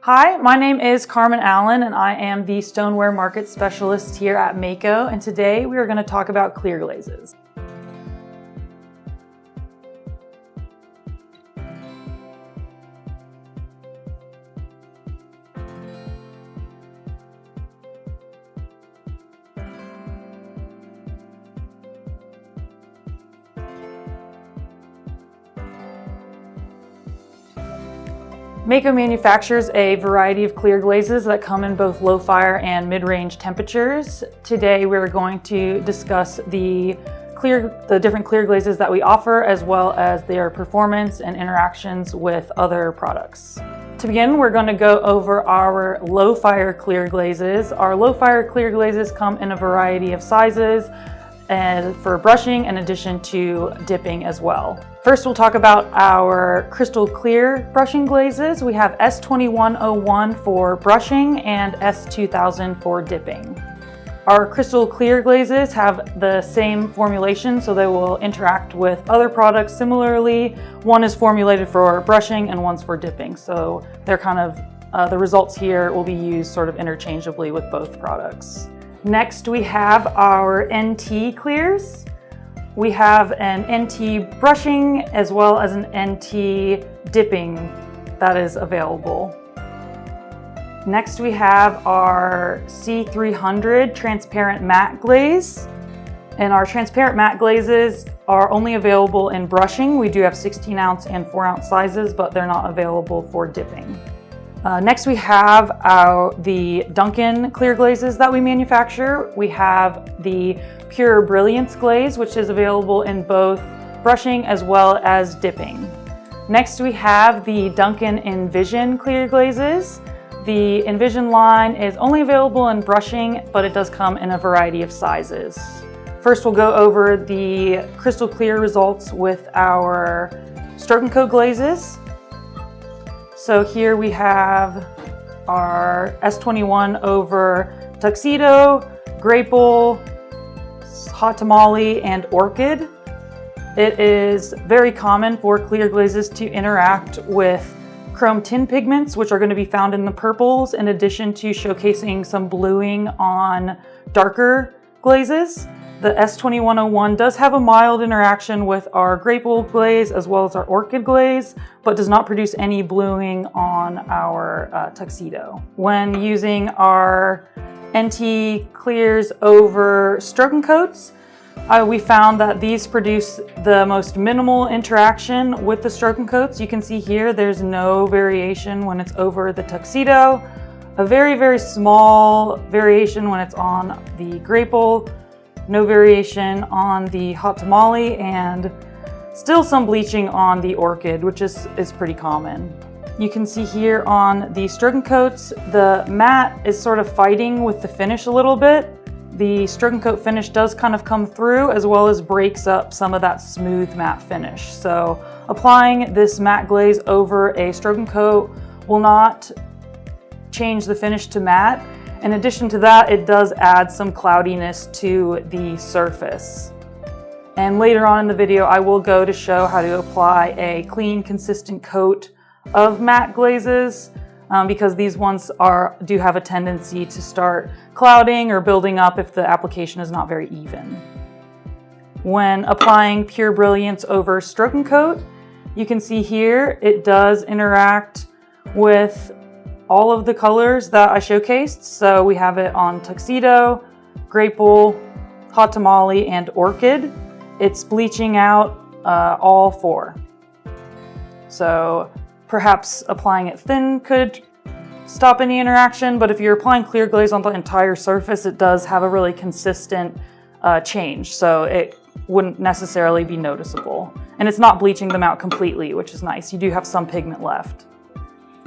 Hi, my name is Carmen Allen and I am the Stoneware Market Specialist here at Mayco, and today we are going to talk about clear glazes. Mayco manufactures a variety of clear glazes that come in both low fire and mid-range temperatures. Today we're going to discuss the different clear glazes that we offer, as well as their performance and interactions with other products. To begin, we're going to go over our low fire clear glazes. Our low fire clear glazes come in a variety of sizes and for brushing, in addition to dipping as well. First, we'll talk about our crystal clear brushing glazes. We have S2101 for brushing and S2000 for dipping. Our crystal clear glazes have the same formulation, so they will interact with other products similarly. One is formulated for brushing and one's for dipping, so they're kind of, the results here will be used sort of interchangeably with both products. Next, we have our NT clears. We have an NT brushing as well as an NT dipping that is available. Next, we have our C300 transparent matte glaze. And our transparent matte glazes are only available in brushing. We do have 16-ounce and 4-ounce sizes, but they're not available for dipping. Next, we have the Duncan clear glazes that we manufacture. We have the Pure Brilliance glaze, which is available in both brushing as well as dipping. Next, we have the Duncan Envision clear glazes. The Envision line is only available in brushing, but it does come in a variety of sizes. First, we'll go over the crystal clear results with our stroke and coat glazes. So here we have our S21 over Tuxedo, Grapple, Hot Tamale, and Orchid. It is very common for clear glazes to interact with chrome tin pigments, which are going to be found in the purples, in addition to showcasing some bluing on darker glazes. The S2101 does have a mild interaction with our Grapple glaze as well as our Orchid glaze, but does not produce any bluing on our Tuxedo. When using our NT clears over stroke and coats, we found that these produce the most minimal interaction with the stroke and coats. You can see here there's no variation when it's over the Tuxedo, a very, very small variation when it's on the Grapple, no variation on the Hot Tamale, and still some bleaching on the Orchid, which is pretty common. You can see here on the stroke and coats, the matte is sort of fighting with the finish a little bit. The stroke and coat finish does kind of come through, as well as breaks up some of that smooth matte finish. So applying this matte glaze over a stroke and coat will not change the finish to matte. In addition to that, it does add some cloudiness to the surface. And later on in the video, I will go to show how to apply a clean, consistent coat of matte glazes, because these ones do have a tendency to start clouding or building up if the application is not very even. When applying Pure Brilliance over stroke and coat, you can see here it does interact with all of the colors that I showcased. So we have it on Tuxedo, Grapple, Hot Tamale, and Orchid. It's bleaching out all four. So perhaps applying it thin could stop any interaction, but if you're applying clear glaze on the entire surface, it does have a really consistent change, so it wouldn't necessarily be noticeable. And it's not bleaching them out completely, which is nice. You do have some pigment left.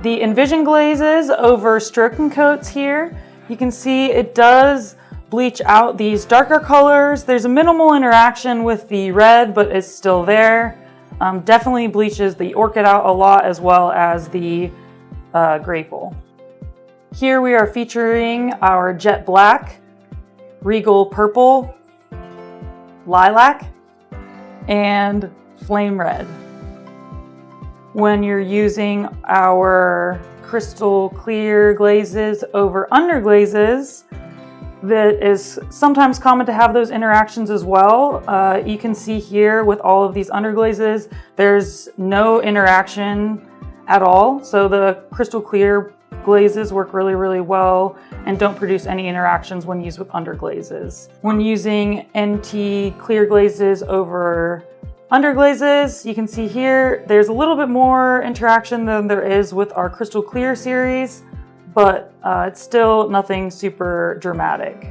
The Envision glazes over stroke and coats here, you can see it does bleach out these darker colors. There's a minimal interaction with the red, but it's still there. Definitely bleaches the Orchid out a lot, as well as the Grapple. Here we are featuring our Jet Black, Regal Purple, Lilac, and flame red. When you're using our crystal clear glazes over underglazes, that is sometimes common to have those interactions as well. You can see here with all of these underglazes, there's no interaction at all. So the crystal clear glazes work really, really well and don't produce any interactions when used with underglazes. When using NT clear glazes over underglazes, you can see here, there's a little bit more interaction than there is with our crystal clear series, but it's still nothing super dramatic.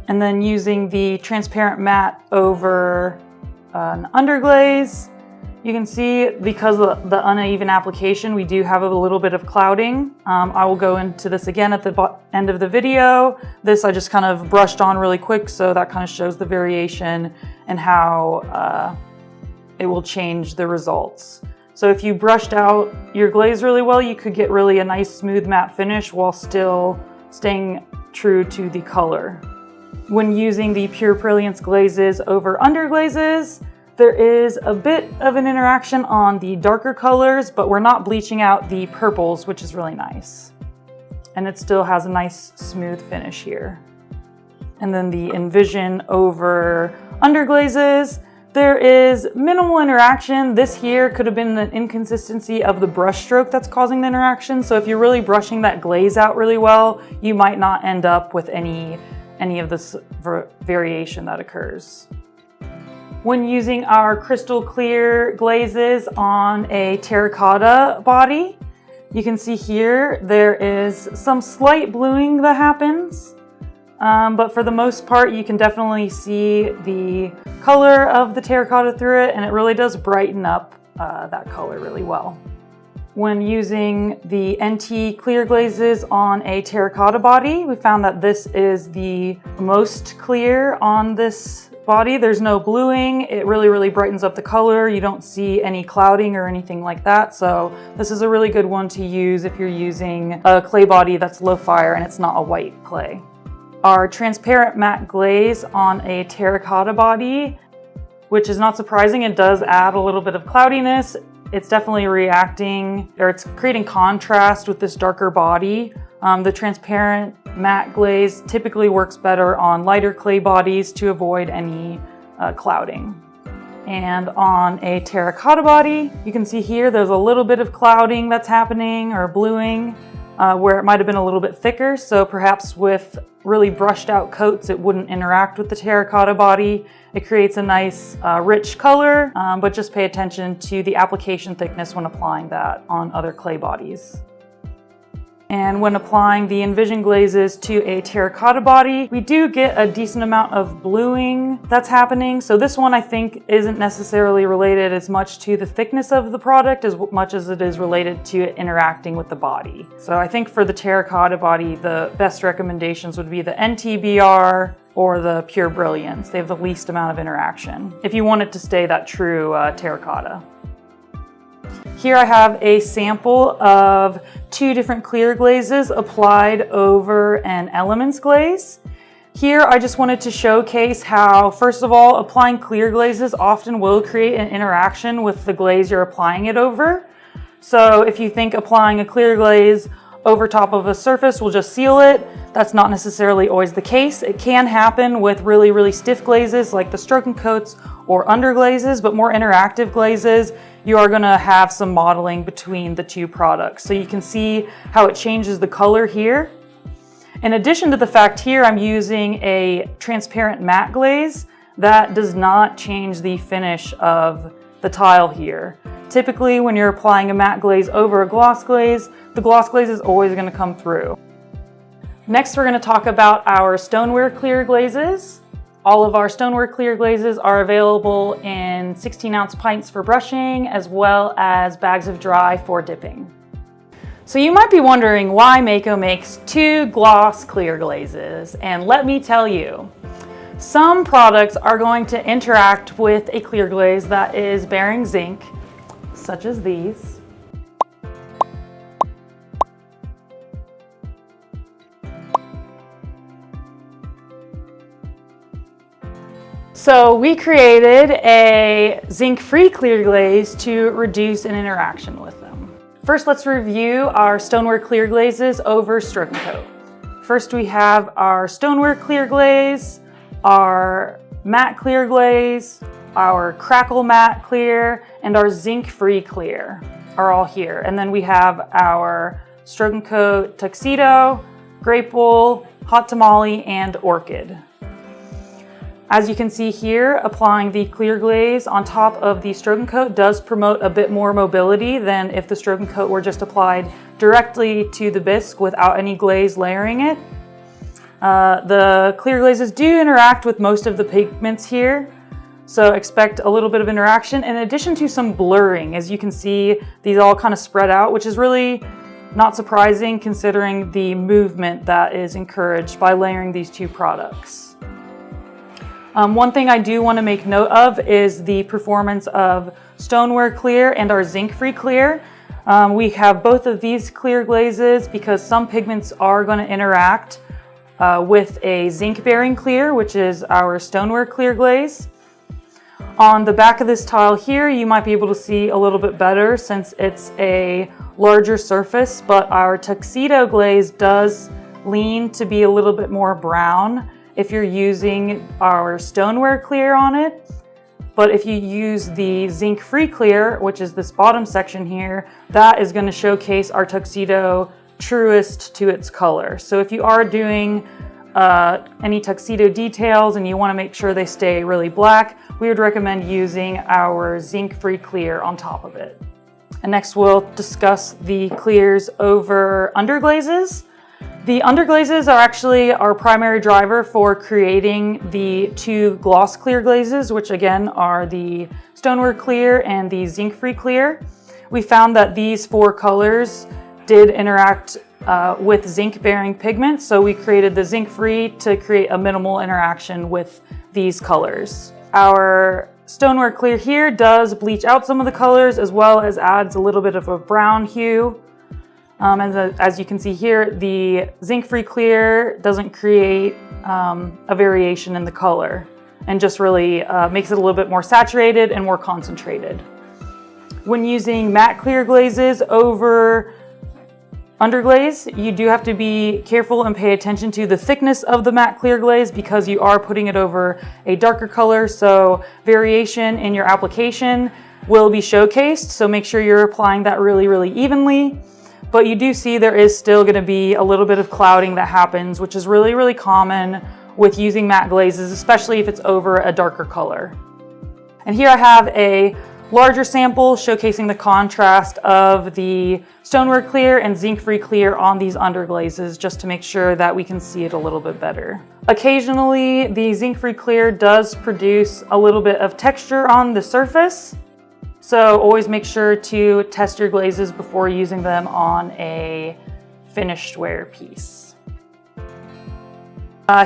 And then using the transparent matte over an underglaze, you can see because of the uneven application, we do have a little bit of clouding. I will go into this again at the end of the video. This I just kind of brushed on really quick, so that kind of shows the variation and how it will change the results. So if you brushed out your glaze really well, you could get really a nice smooth matte finish while still staying true to the color. When using the Pure Brilliance glazes over underglazes, there is a bit of an interaction on the darker colors, but we're not bleaching out the purples, which is really nice. And it still has a nice smooth finish here. And then the Envision over underglazes, there is minimal interaction. This here could have been an inconsistency of the brush stroke that's causing the interaction. So if you're really brushing that glaze out really well, you might not end up with any of this variation that occurs. When using our crystal clear glazes on a terracotta body, you can see here there is some slight bluing that happens. But for the most part, you can definitely see the color of the terracotta through it, and it really does brighten up that color really well. When using the NT clear glazes on a terracotta body, we found that this is the most clear on this body. There's no bluing. It really, really brightens up the color. You don't see any clouding or anything like that. So this is a really good one to use if you're using a clay body that's low fire and it's not a white clay. Our transparent matte glaze on a terracotta body, which is not surprising, it does add a little bit of cloudiness. It's definitely reacting, or it's creating contrast with this darker body. The transparent matte glaze typically works better on lighter clay bodies to avoid any clouding. And on a terracotta body, you can see here there's a little bit of clouding that's happening, or bluing, where it might have been a little bit thicker. So perhaps with really brushed out coats, it wouldn't interact with the terracotta body. It creates a nice rich color, but just pay attention to the application thickness when applying that on other clay bodies. And when applying the Envision glazes to a terracotta body, we do get a decent amount of bluing that's happening. So this one I think isn't necessarily related as much to the thickness of the product as much as it is related to it interacting with the body. So I think for the terracotta body, the best recommendations would be the NTBR or the Pure Brilliance. They have the least amount of interaction if you want it to stay that true terracotta. Here I have a sample of 2 different clear glazes applied over an Elements glaze. Here I just wanted to showcase how, first of all, applying clear glazes often will create an interaction with the glaze you're applying it over. So if you think applying a clear glaze over top of a surface will just seal it, that's not necessarily always the case. It can happen with really, really stiff glazes like the stroke and coats or underglazes, but more interactive glazes, you are gonna have some modeling between the 2 products. So you can see how it changes the color here. In addition to the fact here, I'm using a transparent matte glaze that does not change the finish of the tile here. Typically, when you're applying a matte glaze over a gloss glaze, the gloss glaze is always gonna come through. Next, we're gonna talk about our Stoneware Clear Glazes. All of our Stoneware Clear Glazes are available in 16-ounce pints for brushing, as well as bags of dry for dipping. So you might be wondering why Mayco makes 2 gloss clear glazes, and let me tell you. Some products are going to interact with a clear glaze that is bearing zinc, such as these. So we created a zinc-free clear glaze to reduce an interaction with them. First, let's review our Stoneware Clear Glazes over stroke and coat. First, we have our Stoneware Clear Glaze, our Matte Clear Glaze, our Crackle Matte Clear, and our Zinc-Free Clear are all here. And then we have our Stroke and Coat Tuxedo, Grape Wool, Hot Tamale, and Orchid. As you can see here, applying the clear glaze on top of the stroke and coat does promote a bit more mobility than if the stroke and coat were just applied directly to the bisque without any glaze layering it. The clear glazes do interact with most of the pigments here, so expect a little bit of interaction in addition to some blurring. As you can see, these all kind of spread out, which is really not surprising considering the movement that is encouraged by layering these two products. One thing I do want to make note of is the performance of Stoneware Clear and our Zinc-Free Clear. We have both of these clear glazes because some pigments are going to interact with a zinc-bearing clear, which is our Stoneware Clear Glaze. On the back of this tile here, you might be able to see a little bit better since it's a larger surface, but our Tuxedo Glaze does lean to be a little bit more brown if you're using our Stoneware Clear on it. But if you use the Zinc-Free Clear, which is this bottom section here, that is going to showcase our Tuxedo truest to its color. So if you are doing any tuxedo details and you want to make sure they stay really black, we would recommend using our Zinc-Free Clear on top of it. And next we'll discuss the clears over underglazes. The underglazes are actually our primary driver for creating the two gloss clear glazes, which again are the Stoneware Clear and the Zinc-Free Clear. We found that these four colors did interact with zinc-bearing pigment, so we created the Zinc-Free to create a minimal interaction with these colors. Our Stoneware Clear here does bleach out some of the colors as well as adds a little bit of a brown hue. As you can see here, the Zinc-Free Clear doesn't create a variation in the color and just really makes it a little bit more saturated and more concentrated. When using matte clear glazes over underglaze, you do have to be careful and pay attention to the thickness of the matte clear glaze because you are putting it over a darker color, so variation in your application will be showcased, so make sure you're applying that really evenly. But you do see there is still going to be a little bit of clouding that happens, which is really common with using matte glazes, especially if it's over a darker color. And here I have a larger sample showcasing the contrast of the Stoneware Clear and Zinc-Free Clear on these underglazes, just to make sure that we can see it a little bit better. Occasionally, the Zinc-Free Clear does produce a little bit of texture on the surface. So always make sure to test your glazes before using them on a finished ware piece.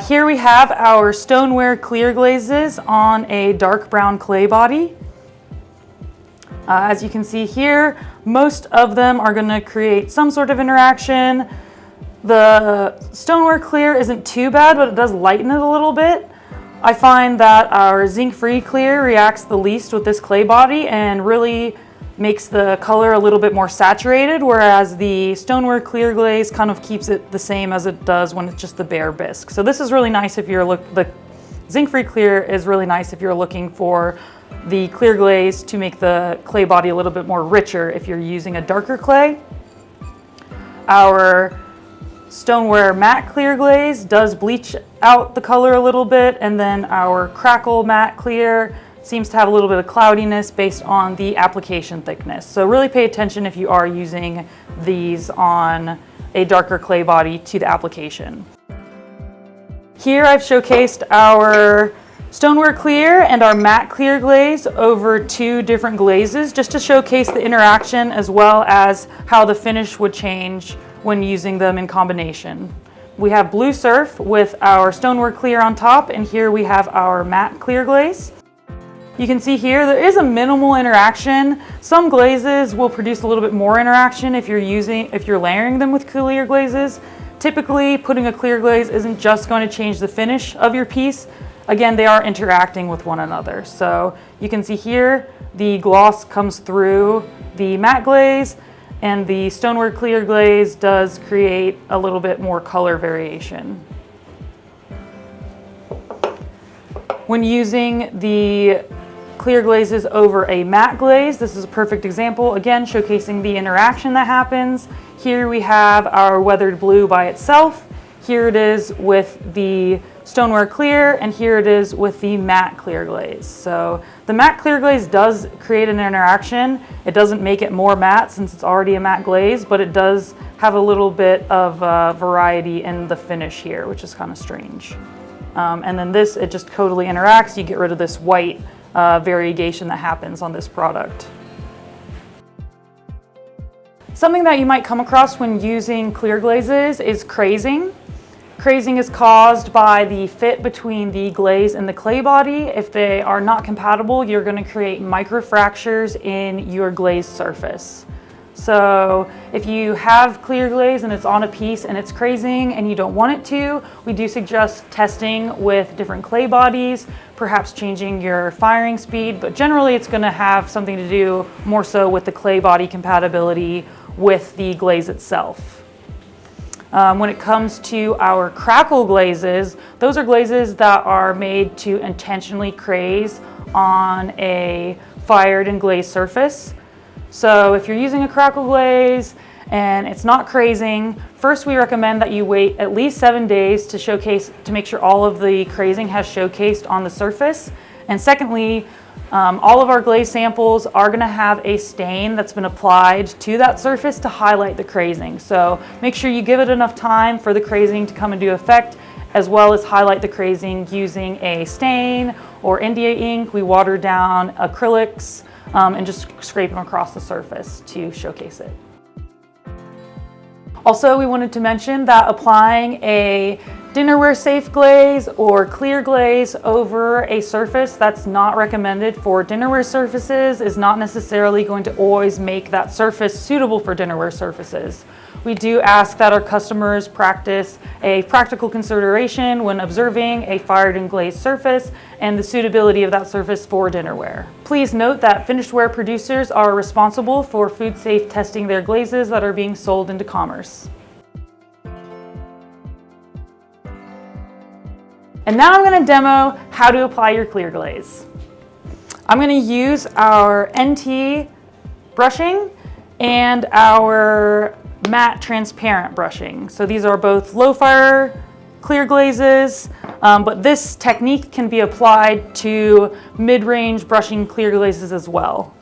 Here we have our Stoneware Clear Glazes on a dark brown clay body. As you can see here, most of them are going to create some sort of interaction. The Stoneware Clear isn't too bad, but it does lighten it a little bit. I find that our Zinc-Free Clear reacts the least with this clay body and really makes the color a little bit more saturated, whereas the Stoneware Clear Glaze kind of keeps it the same as it does when it's just the bare bisque. So this is really nice if you're the Zinc-Free Clear is really nice if you're looking for the clear glaze to make the clay body a little bit more richer if you're using a darker clay. Our Stoneware Matte Clear Glaze does bleach out the color a little bit, and then our Crackle Matte Clear seems to have a little bit of cloudiness based on the application thickness. So really pay attention if you are using these on a darker clay body to the application. Here I've showcased our Stoneware Clear and our Matte Clear Glaze over two different glazes just to showcase the interaction as well as how the finish would change when using them in combination. We have Blue Surf with our Stoneware Clear on top, and here we have our Matte Clear Glaze. You can see here there is a minimal interaction. Some glazes will produce a little bit more interaction if you're layering them with clear glazes. Typically, putting a clear glaze isn't just going to change the finish of your piece, again, they are interacting with one another. So you can see here, the gloss comes through the matte glaze, and the Stoneware Clear Glaze does create a little bit more color variation. When using the clear glazes over a matte glaze, this is a perfect example, again, showcasing the interaction that happens. Here we have our weathered blue by itself. Here it is with the Stoneware Clear, and here it is with the matte clear glaze. So the matte clear glaze does create an interaction. It doesn't make it more matte since it's already a matte glaze, but it does have a little bit of variety in the finish here, which is kind of strange. And then this, it just totally interacts. You get rid of this white variegation that happens on this product. Something that you might come across when using clear glazes is crazing. Crazing is caused by the fit between the glaze and the clay body. If they are not compatible, you're going to create microfractures in your glaze surface. So if you have clear glaze and it's on a piece and it's crazing and you don't want it to, we do suggest testing with different clay bodies, perhaps changing your firing speed, but generally it's going to have something to do more so with the clay body compatibility with the glaze itself. When it comes to our crackle glazes, those are glazes that are made to intentionally craze on a fired and glazed surface. So if you're using a crackle glaze and it's not crazing, first we recommend that you wait at least 7 days to make sure all of the crazing has showcased on the surface. And secondly, all of our glaze samples are going to have a stain that's been applied to that surface to highlight the crazing. So make sure you give it enough time for the crazing to come into effect, as well as highlight the crazing using a stain or India ink. We water down acrylics and just scrape them across the surface to showcase it. Also, we wanted to mention that applying a dinnerware safe glaze or clear glaze over a surface that's not recommended for dinnerware surfaces is not necessarily going to always make that surface suitable for dinnerware surfaces. We do ask that our customers practice a practical consideration when observing a fired and glazed surface and the suitability of that surface for dinnerware. Please note that finished ware producers are responsible for food safe testing their glazes that are being sold into commerce. And now I'm going to demo how to apply your clear glaze. I'm going to use our NT brushing and our matte transparent brushing. So these are both low fire clear glazes, but this technique can be applied to mid-range brushing clear glazes as well.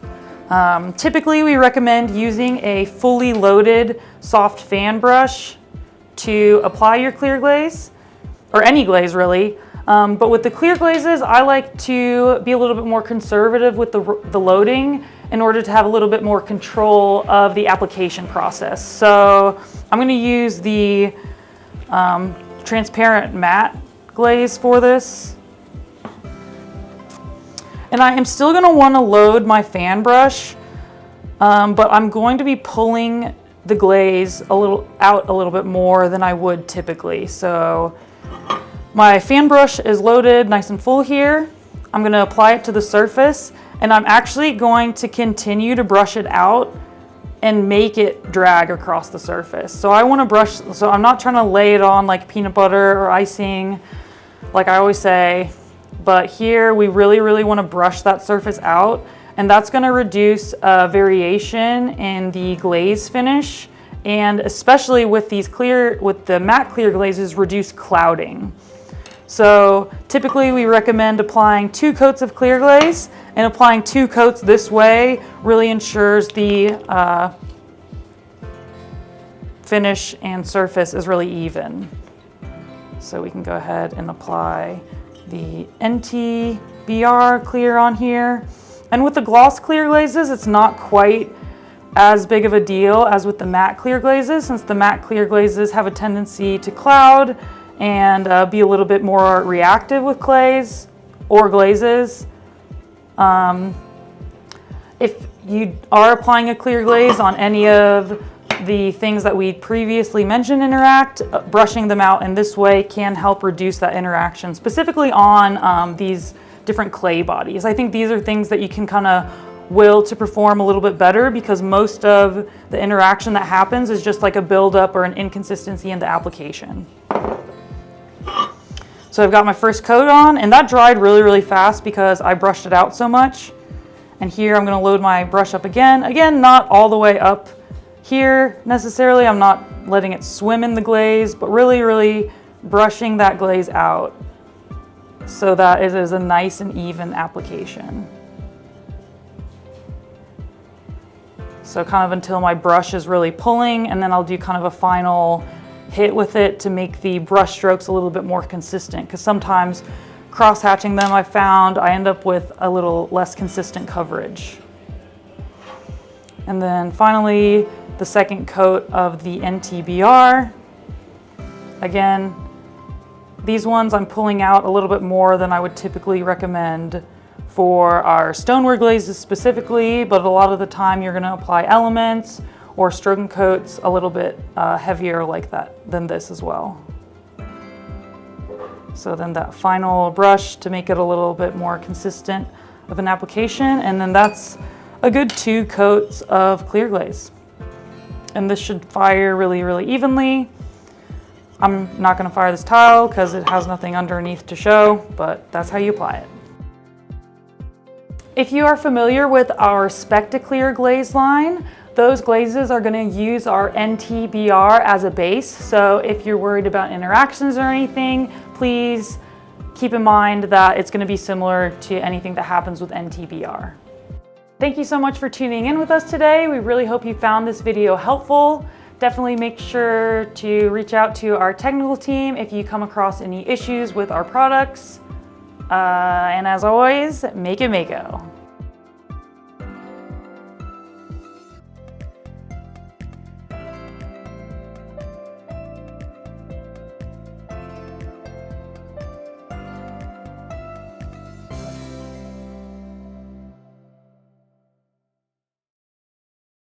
Typically we recommend using a fully loaded soft fan brush to apply your clear glaze, or any glaze really. But with the clear glazes, I like to be a little bit more conservative with the loading in order to have a little bit more control of the application process. So I'm going to use the transparent matte glaze for this. And I am still going to want to load my fan brush, but I'm going to be pulling the glaze out a little bit more than I would typically. So my fan brush is loaded nice and full here. I'm going to apply it to the surface, and I'm actually going to continue to brush it out and make it drag across the surface. So I want to brush, so I'm not trying to lay it on like peanut butter or icing, like I always say, but here we really want to brush that surface out, and that's going to reduce variation in the glaze finish, and especially with the matte clear glazes, reduce clouding. So typically we recommend applying 2 coats of clear glaze, and applying 2 coats this way really ensures the finish and surface is really even. So we can go ahead and apply the NT BR clear on here. And with the gloss clear glazes, it's not quite as big of a deal as with the matte clear glazes, since the matte clear glazes have a tendency to cloud and be a little bit more reactive with clays or glazes. If you are applying a clear glaze on any of the things that we previously mentioned interact, brushing them out in this way can help reduce that interaction, specifically on these different clay bodies. I think these are things that you can kind of will to perform a little bit better, because most of the interaction that happens is just like a buildup or an inconsistency in the application. So I've got my first coat on, and that dried really, really fast because I brushed it out so much. And here I'm gonna load my brush up again. Again, not all the way up here necessarily. I'm not letting it swim in the glaze, but really, really brushing that glaze out so that it is a nice and even application. So kind of until my brush is really pulling, and then I'll do kind of a final hit with it to make the brush strokes a little bit more consistent, because sometimes cross-hatching them, I found I end up with a little less consistent coverage. And then finally, the second coat of the NTBR. Again, these ones I'm pulling out a little bit more than I would typically recommend for our stoneware glazes specifically, but a lot of the time you're gonna apply elements or stroking coats a little bit heavier like that than this as well. So then that final brush to make it a little bit more consistent of an application, and then that's a good 2 coats of clear glaze. And this should fire really, really evenly. I'm not gonna fire this tile because it has nothing underneath to show, but that's how you apply it. If you are familiar with our Specta-Clear glaze line, those glazes are going to use our NTBR as a base. So if you're worried about interactions or anything, please keep in mind that it's going to be similar to anything that happens with NTBR. Thank you so much for tuning in with us today. We really hope you found this video helpful. Definitely make sure to reach out to our technical team if you come across any issues with our products. And as always, make it Mayco.